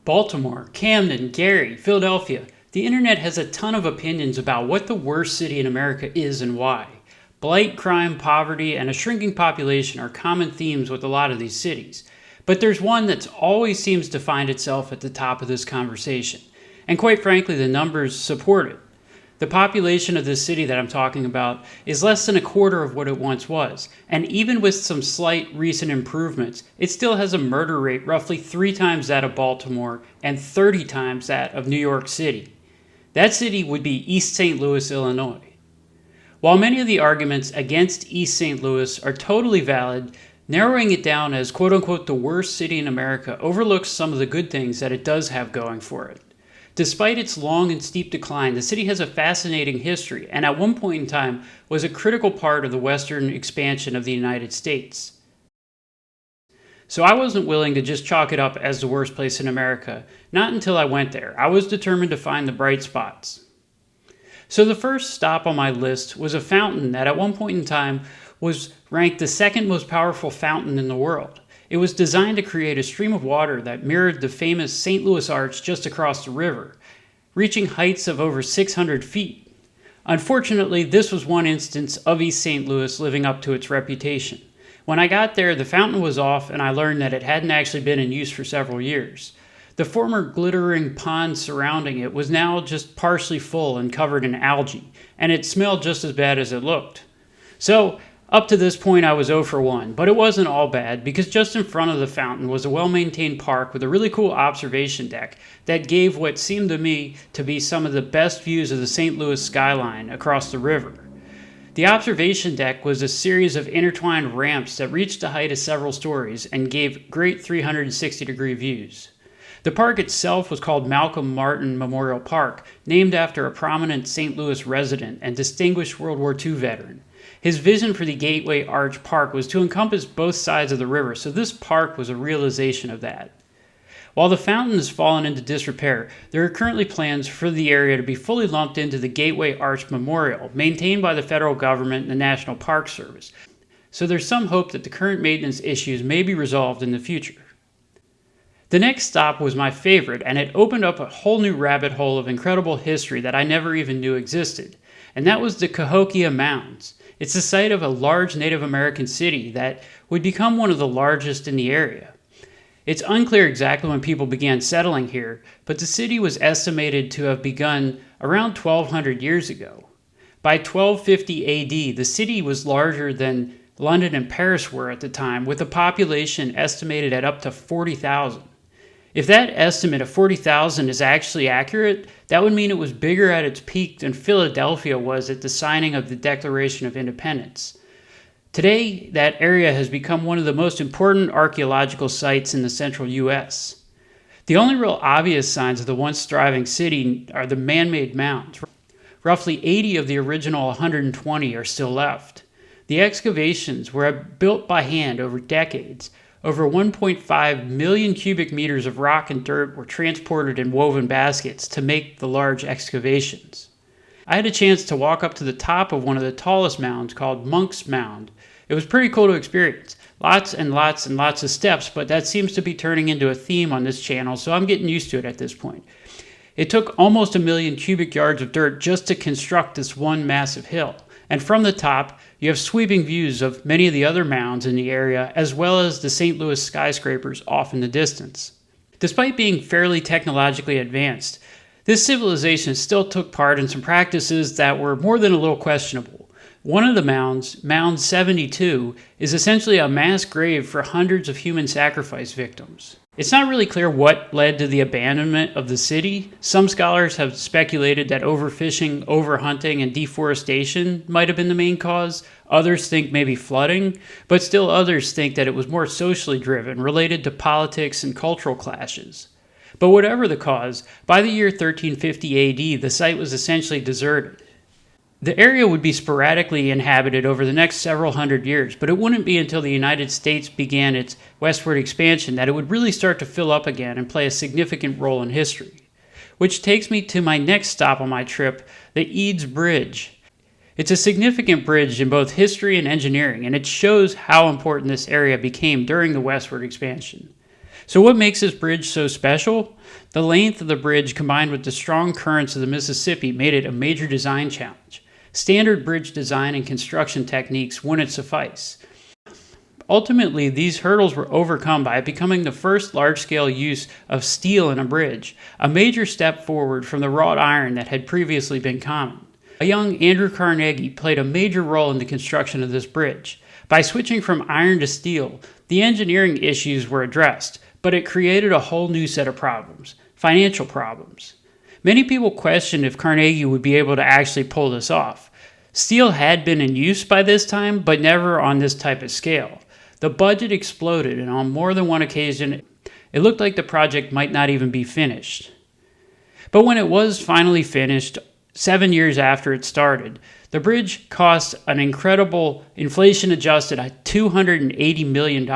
Baltimore, Camden, Gary, Philadelphia. The internet has a ton of opinions about what the worst city in America is and why. Blight, crime, poverty, and a shrinking population are common themes with a lot of these cities. But there's one that always seems to find itself at the top of this conversation. And quite frankly, the numbers support it. The population of this city that I'm talking about is less than a quarter of what it once was, and even with some slight recent improvements, it still has a murder rate roughly 3 times that of Baltimore and 30 times that of New York City. That city would be East St. Louis, Illinois. While many of the arguments against East St. Louis are totally valid, narrowing it down as quote-unquote the worst city in America overlooks some of the good things that it does have going for it. Despite its long and steep decline, the city has a fascinating history and at one point in time was a critical part of the western expansion of the United States. So I wasn't willing to just chalk it up as the worst place in America, not until I went there. I was determined to find the bright spots. So the first stop on my list was a fountain that at one point in time was ranked the second most powerful fountain in the world. It was designed to create a stream of water that mirrored the famous St. Louis Arch just across the river, reaching heights of over 600 feet. Unfortunately, this was one instance of East St. Louis living up to its reputation. When I got there, the fountain was off and I learned that it hadn't actually been in use for several years. The former glittering pond surrounding it was now just partially full and covered in algae, and it smelled just as bad as it looked. So, up to this point I was 0 for 1, but it wasn't all bad because just in front of the fountain was a well-maintained park with a really cool observation deck that gave what seemed to me to be some of the best views of the St. Louis skyline across the river. The observation deck was a series of intertwined ramps that reached a height of several stories and gave great 360-degree views. The park itself was called Malcolm Martin Memorial Park, named after a prominent St. Louis resident and distinguished World War II veteran. His vision for the Gateway Arch Park was to encompass both sides of the river, so this park was a realization of that. While the fountain has fallen into disrepair, there are currently plans for the area to be fully lumped into the Gateway Arch Memorial, maintained by the federal government and the National Park Service. So there's some hope that the current maintenance issues may be resolved in the future. The next stop was my favorite, and it opened up a whole new rabbit hole of incredible history that I never even knew existed, and that was the Cahokia Mounds. It's the site of a large Native American city that would become one of the largest in the area. It's unclear exactly when people began settling here, but the city was estimated to have begun around 1200 years ago. By 1250 AD, the city was larger than London and Paris were at the time, with a population estimated at up to 40,000. If that estimate of 40,000 is actually accurate, that would mean it was bigger at its peak than Philadelphia was at the signing of the Declaration of Independence. Today, that area has become one of the most important archaeological sites in the central U.S. The only real obvious signs of the once thriving city are the man-made mounds. Roughly 80 of the original 120 are still left. The excavations were built by hand over decades. Over 1.5 million cubic meters of rock and dirt were transported in woven baskets to make the large excavations. I had a chance to walk up to the top of one of the tallest mounds called Monk's Mound. It was pretty cool to experience. Lots and lots and lots of steps, but that seems to be turning into a theme on this channel, so I'm getting used to it at this point. It took almost 1 million cubic yards of dirt just to construct this one massive hill. And from the top, you have sweeping views of many of the other mounds in the area, as well as the St. Louis skyscrapers off in the distance. Despite being fairly technologically advanced, this civilization still took part in some practices that were more than a little questionable. One of the mounds, Mound 72, is essentially a mass grave for hundreds of human sacrifice victims. It's not really clear what led to the abandonment of the city. Some scholars have speculated that overfishing, overhunting, and deforestation might have been the main cause. Others think maybe flooding, but still others think that it was more socially driven, related to politics and cultural clashes. But whatever the cause, by the year 1350 AD, the site was essentially deserted. The area would be sporadically inhabited over the next several hundred years, but it wouldn't be until the United States began its westward expansion that it would really start to fill up again and play a significant role in history. Which takes me to my next stop on my trip, the Eads Bridge. It's a significant bridge in both history and engineering, and it shows how important this area became during the westward expansion. So what makes this bridge so special? The length of the bridge combined with the strong currents of the Mississippi made it a major design challenge. Standard bridge design and construction techniques wouldn't suffice. Ultimately, these hurdles were overcome by it becoming the first large-scale use of steel in a bridge, a major step forward from the wrought iron that had previously been common. A young Andrew Carnegie played a major role in the construction of this bridge. By switching from iron to steel, the engineering issues were addressed, but it created a whole new set of problems, financial problems. Many people questioned if Carnegie would be able to actually pull this off. Steel had been in use by this time, but never on this type of scale. The budget exploded, and on more than one occasion, it looked like the project might not even be finished. But when it was finally finished, 7 years after it started, the bridge cost an incredible inflation-adjusted $280 million.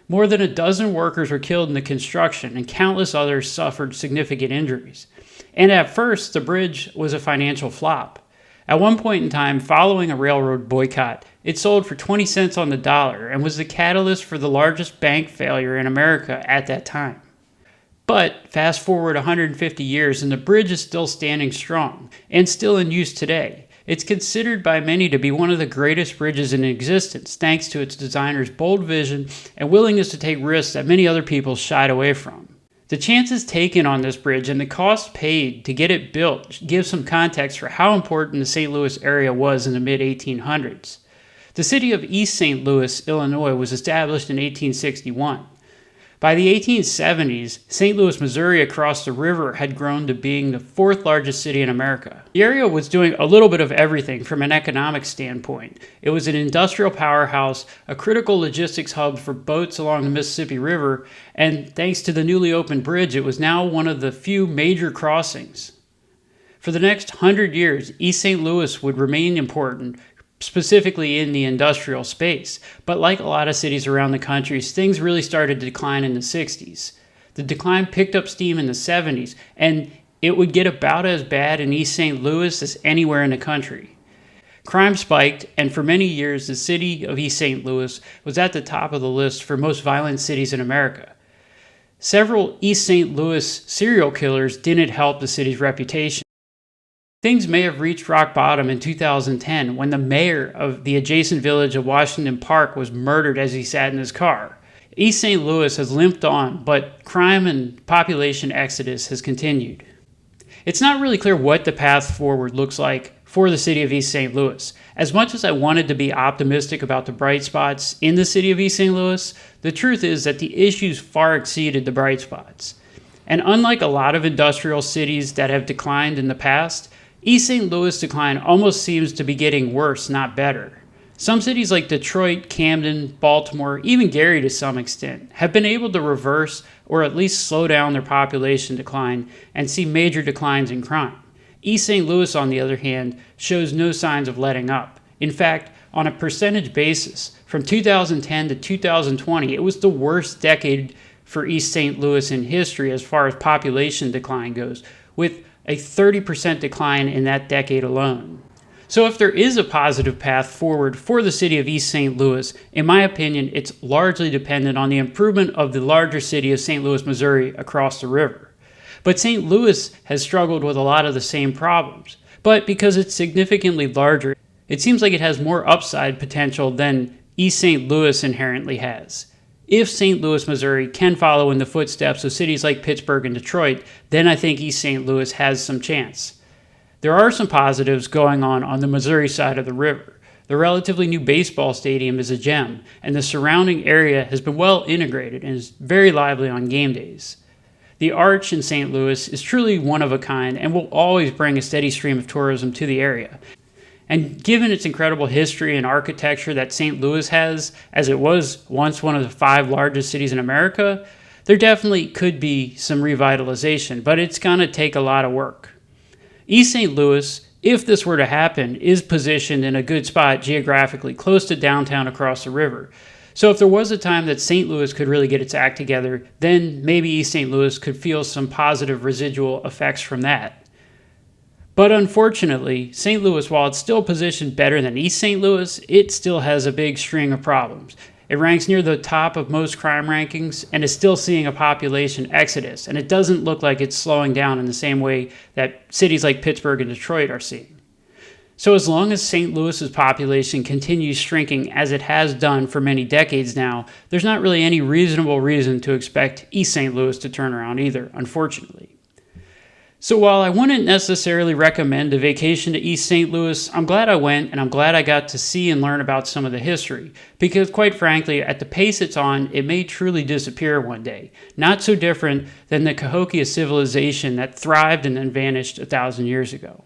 More than a dozen workers were killed in the construction, and countless others suffered significant injuries. And at first, the bridge was a financial flop. At one point in time, following a railroad boycott, it sold for 20 cents on the dollar and was the catalyst for the largest bank failure in America at that time. But fast forward 150 years and the bridge is still standing strong and still in use today. It's considered by many to be one of the greatest bridges in existence, thanks to its designer's bold vision and willingness to take risks that many other people shied away from. The chances taken on this bridge and the cost paid to get it built give some context for how important the St. Louis area was in the mid-1800s. The city of East St. Louis, Illinois, was established in 1861. By the 1870s, St. Louis, Missouri across the river had grown to being the fourth largest city in America. The area was doing a little bit of everything from an economic standpoint. It was an industrial powerhouse, a critical logistics hub for boats along the Mississippi River, and thanks to the newly opened bridge, it was now one of the few major crossings. For the next 100 years, East St. Louis would remain important, specifically in the industrial space. But like a lot of cities around the country, things really started to decline in the 60s. The decline picked up steam in the 70s, and it would get about as bad in East St. Louis as anywhere in the country. Crime spiked, and for many years, the city of East St. Louis was at the top of the list for most violent cities in America. Several East St. Louis serial killers didn't help the city's reputation. Things may have reached rock bottom in 2010 when the mayor of the adjacent village of Washington Park was murdered as he sat in his car. East St. Louis has limped on, but crime and population exodus has continued. It's not really clear what the path forward looks like for the city of East St. Louis. As much as I wanted to be optimistic about the bright spots in the city of East St. Louis, the truth is that the issues far exceeded the bright spots. And unlike a lot of industrial cities that have declined in the past, East St. Louis decline almost seems to be getting worse, not better. Some cities like Detroit, Camden, Baltimore, even Gary to some extent, have been able to reverse or at least slow down their population decline and see major declines in crime. East St. Louis, on the other hand, shows no signs of letting up. In fact, on a percentage basis, from 2010 to 2020, it was the worst decade for East St. Louis in history as far as population decline goes, with a 30% decline in that decade alone. So if there is a positive path forward for the city of East St. Louis, in my opinion, it's largely dependent on the improvement of the larger city of St. Louis, Missouri across the river. But St. Louis has struggled with a lot of the same problems. But because it's significantly larger, it seems like it has more upside potential than East St. Louis inherently has. If St. Louis, Missouri can follow in the footsteps of cities like Pittsburgh and Detroit, then I think East St. Louis has some chance. There are some positives going on the Missouri side of the river. The relatively new baseball stadium is a gem, and the surrounding area has been well integrated and is very lively on game days. The Arch in St. Louis is truly one of a kind and will always bring a steady stream of tourism to the area. And given its incredible history and architecture that St. Louis has, as it was once one of the 5 largest cities in America, there definitely could be some revitalization, but it's going to take a lot of work. East St. Louis, if this were to happen, is positioned in a good spot geographically close to downtown across the river. So if there was a time that St. Louis could really get its act together, then maybe East St. Louis could feel some positive residual effects from that. But unfortunately, St. Louis, while it's still positioned better than East St. Louis, it still has a big string of problems. It ranks near the top of most crime rankings and is still seeing a population exodus, and it doesn't look like it's slowing down in the same way that cities like Pittsburgh and Detroit are seeing. So as long as St. Louis's population continues shrinking as it has done for many decades now, there's not really any reasonable reason to expect East St. Louis to turn around either, unfortunately. So while I wouldn't necessarily recommend a vacation to East St. Louis, I'm glad I went, and I'm glad I got to see and learn about some of the history, because quite frankly, at the pace it's on, it may truly disappear one day. Not so different than the Cahokia civilization that thrived and then vanished 1,000 years ago.